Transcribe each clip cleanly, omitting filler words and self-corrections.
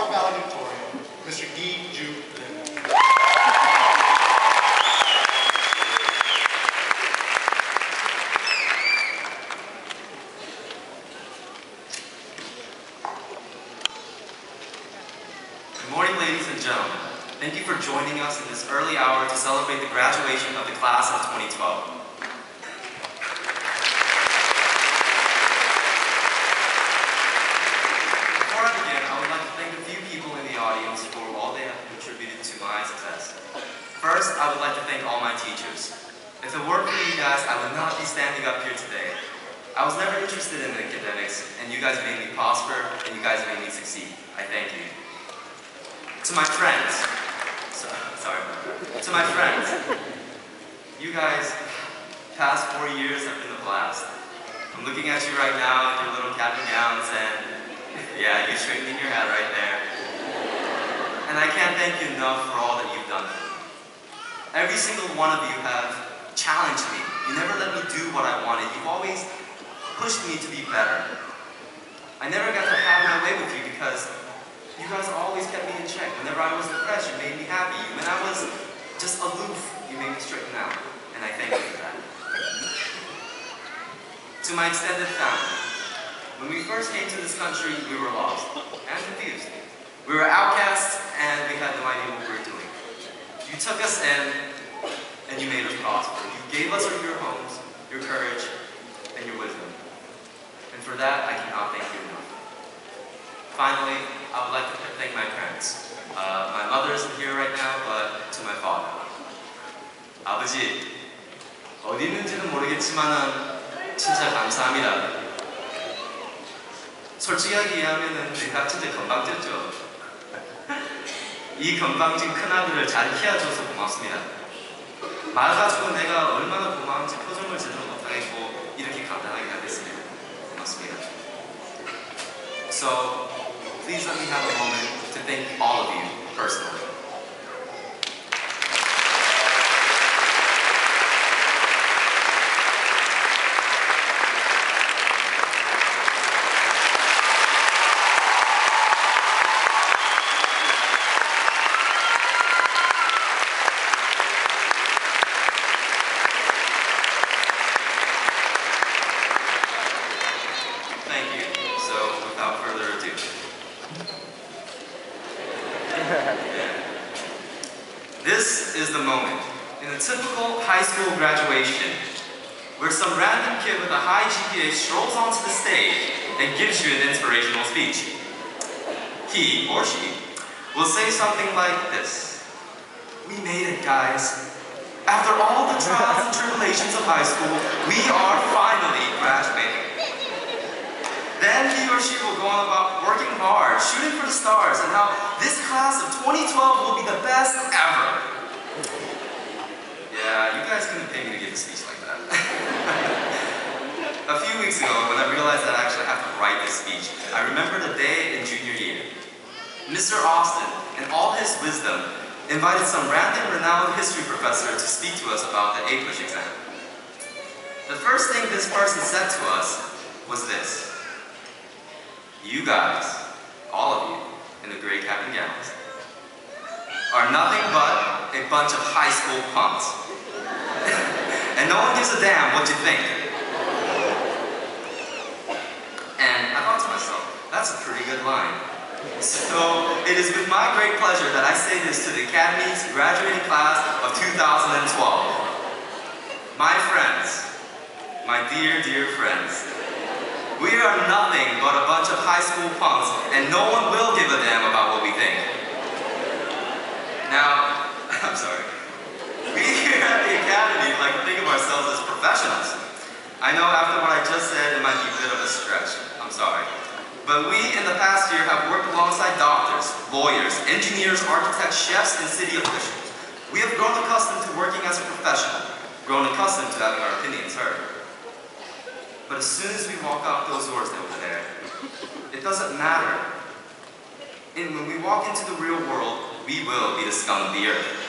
our valedictorian, Mr. Yi Ju Lin. Good morning, ladies and gentlemen. Thank you for joining us in this early hour to celebrate the graduation of the class of 2012. Before I begin, I would like to thank a few people in the audience for all they have contributed to my success. First, I would like to thank all my teachers. If it weren't for you guys, I would not be standing up here today. I was never interested in academics, and you guys made me prosper, and you guys made me succeed. I thank you. To my friends, to my friends, you guys, past 4 years have been a blast. I'm looking at you right now in your little cap and gowns, and yeah, you're straightening your hat right there. And I can't thank you enough for all that you've done for me. Every single one of you have challenged me. You never let me do what I wanted. You've always pushed me to be better. I never got to have my way with you because you guys always kept me in check. Whenever I was depressed, you made me happy. When I was just aloof, you made me straighten out. And I thank you for that. To my extended family, when we first came to this country, we were lost and confused. We were outcasts and we had no idea what we were doing. You took us in and you made us prosper. You gave us your homes, your courage, and your wisdom. And for that, I cannot thank you enough. Finally, I would like to thank my parents. My mother isn't here right now, but to my father. 아버지, 어디 있는지는 모르겠지만은 진짜 감사합니다. 솔직하게 이해하면은 내가 진짜 건방졌죠. 이 건방진 큰아들을 잘 키워줘서 고맙습니다. 말 가지고 내가 얼마나 고마운지 표정을 제대로 못하겠고 이렇게 감당하게 됐습니다. 고맙습니다. So, please let me have a moment to thank all of you personally. This is the moment in a typical high school graduation where some random kid with a high GPA strolls onto the stage and gives you an inspirational speech. He or she will say something like this: "We made it, guys. After all the trials and tribulations of high school, we are finally graduating." Then he or she will go on about working hard, shooting for the stars, and how this class of 2012 will be the best ever. Yeah, you guys couldn't pay me to give a speech like that. A few weeks ago, when I realized that I actually have to write this speech, I remembered a day in junior year. Mr. Austin, in all his wisdom, invited some random renowned history professor to speak to us about the A-push exam. The first thing this person said to us was this: "You guys, all of you, in the gray cap and gowns, are nothing but a bunch of high school punks. And no one gives a damn what you think." And I thought to myself, that's a pretty good line. So it is with my great pleasure that I say this to the Academy's graduating class of 2012. My friends, my dear, dear friends, we are nothing but a bunch of high school punks, and no one will give a damn about what we think. Now, I'm sorry. We here at the Academy like to think of ourselves as professionals. I know after what I just said, it might be a bit of a stretch. I'm sorry. But we, in the past year, have worked alongside doctors, lawyers, engineers, architects, chefs, and city officials. We have grown accustomed to working as a professional, grown accustomed to having our opinions heard. But as soon as we walk out those doors over there, it doesn't matter. And when we walk into the real world, we will be the scum of the earth.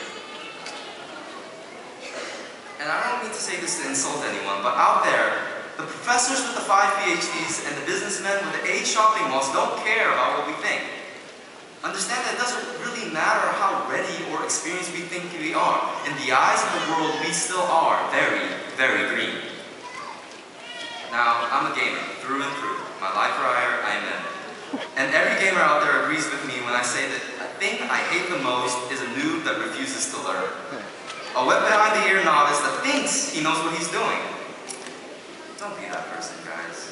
And I don't mean to say this to insult anyone, but out there, the professors with the 5 PhDs and the businessmen with the 8 shopping malls don't care about what we think. Understand that it doesn't really matter how ready or experienced we think we are. In the eyes of the world, we still are very, very green. Now, I'm a gamer, through and through. My life prior, I am in. And every gamer out there agrees with me when I say that the thing I hate the most is a noob that refuses to learn. A wet behind-the-ear novice that thinks he knows what he's doing. Don't be that person, guys.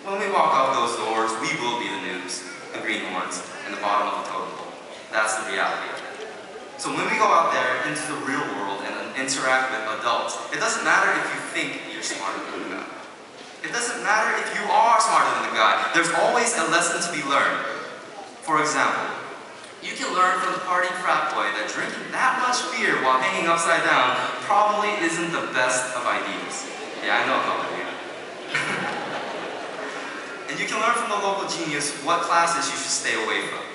When we walk out those doors, we will be the noobs, the greenhorns, and the bottom of the totem pole. That's the reality of it. So when we go out there into the real world and interact with adults, it doesn't matter if you think you're smarter than the guy. It doesn't matter if you are smarter than the guy. There's always a lesson to be learned. For example, you can learn from the party frat boy that drinking that much beer while hanging upside down probably isn't the best of ideas. Yeah, I know a couple of you. And you can learn from the local genius what classes you should stay away from.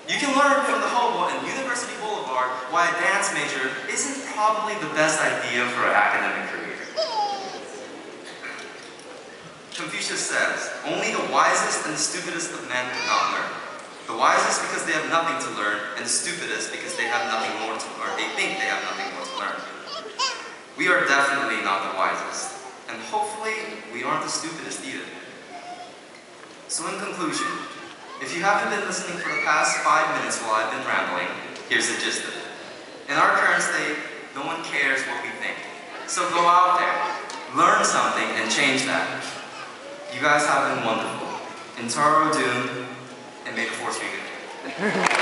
You can learn from the hobo in University Boulevard why a dance major isn't probably the best idea for an academic career. Confucius says, only the wisest and the stupidest of men cannot learn. The wisest because they have nothing to learn, and the stupidest because they have nothing more to learn. They think they have nothing more to learn. We are definitely not the wisest, and hopefully we aren't the stupidest either. So in conclusion, if you haven't been listening for the past 5 minutes while I've been rambling, here's the gist of it. In our current state, no one cares what we think. So go out there, learn something, and change that. You guys have been wonderful. In Taro Doom, and may the force be good.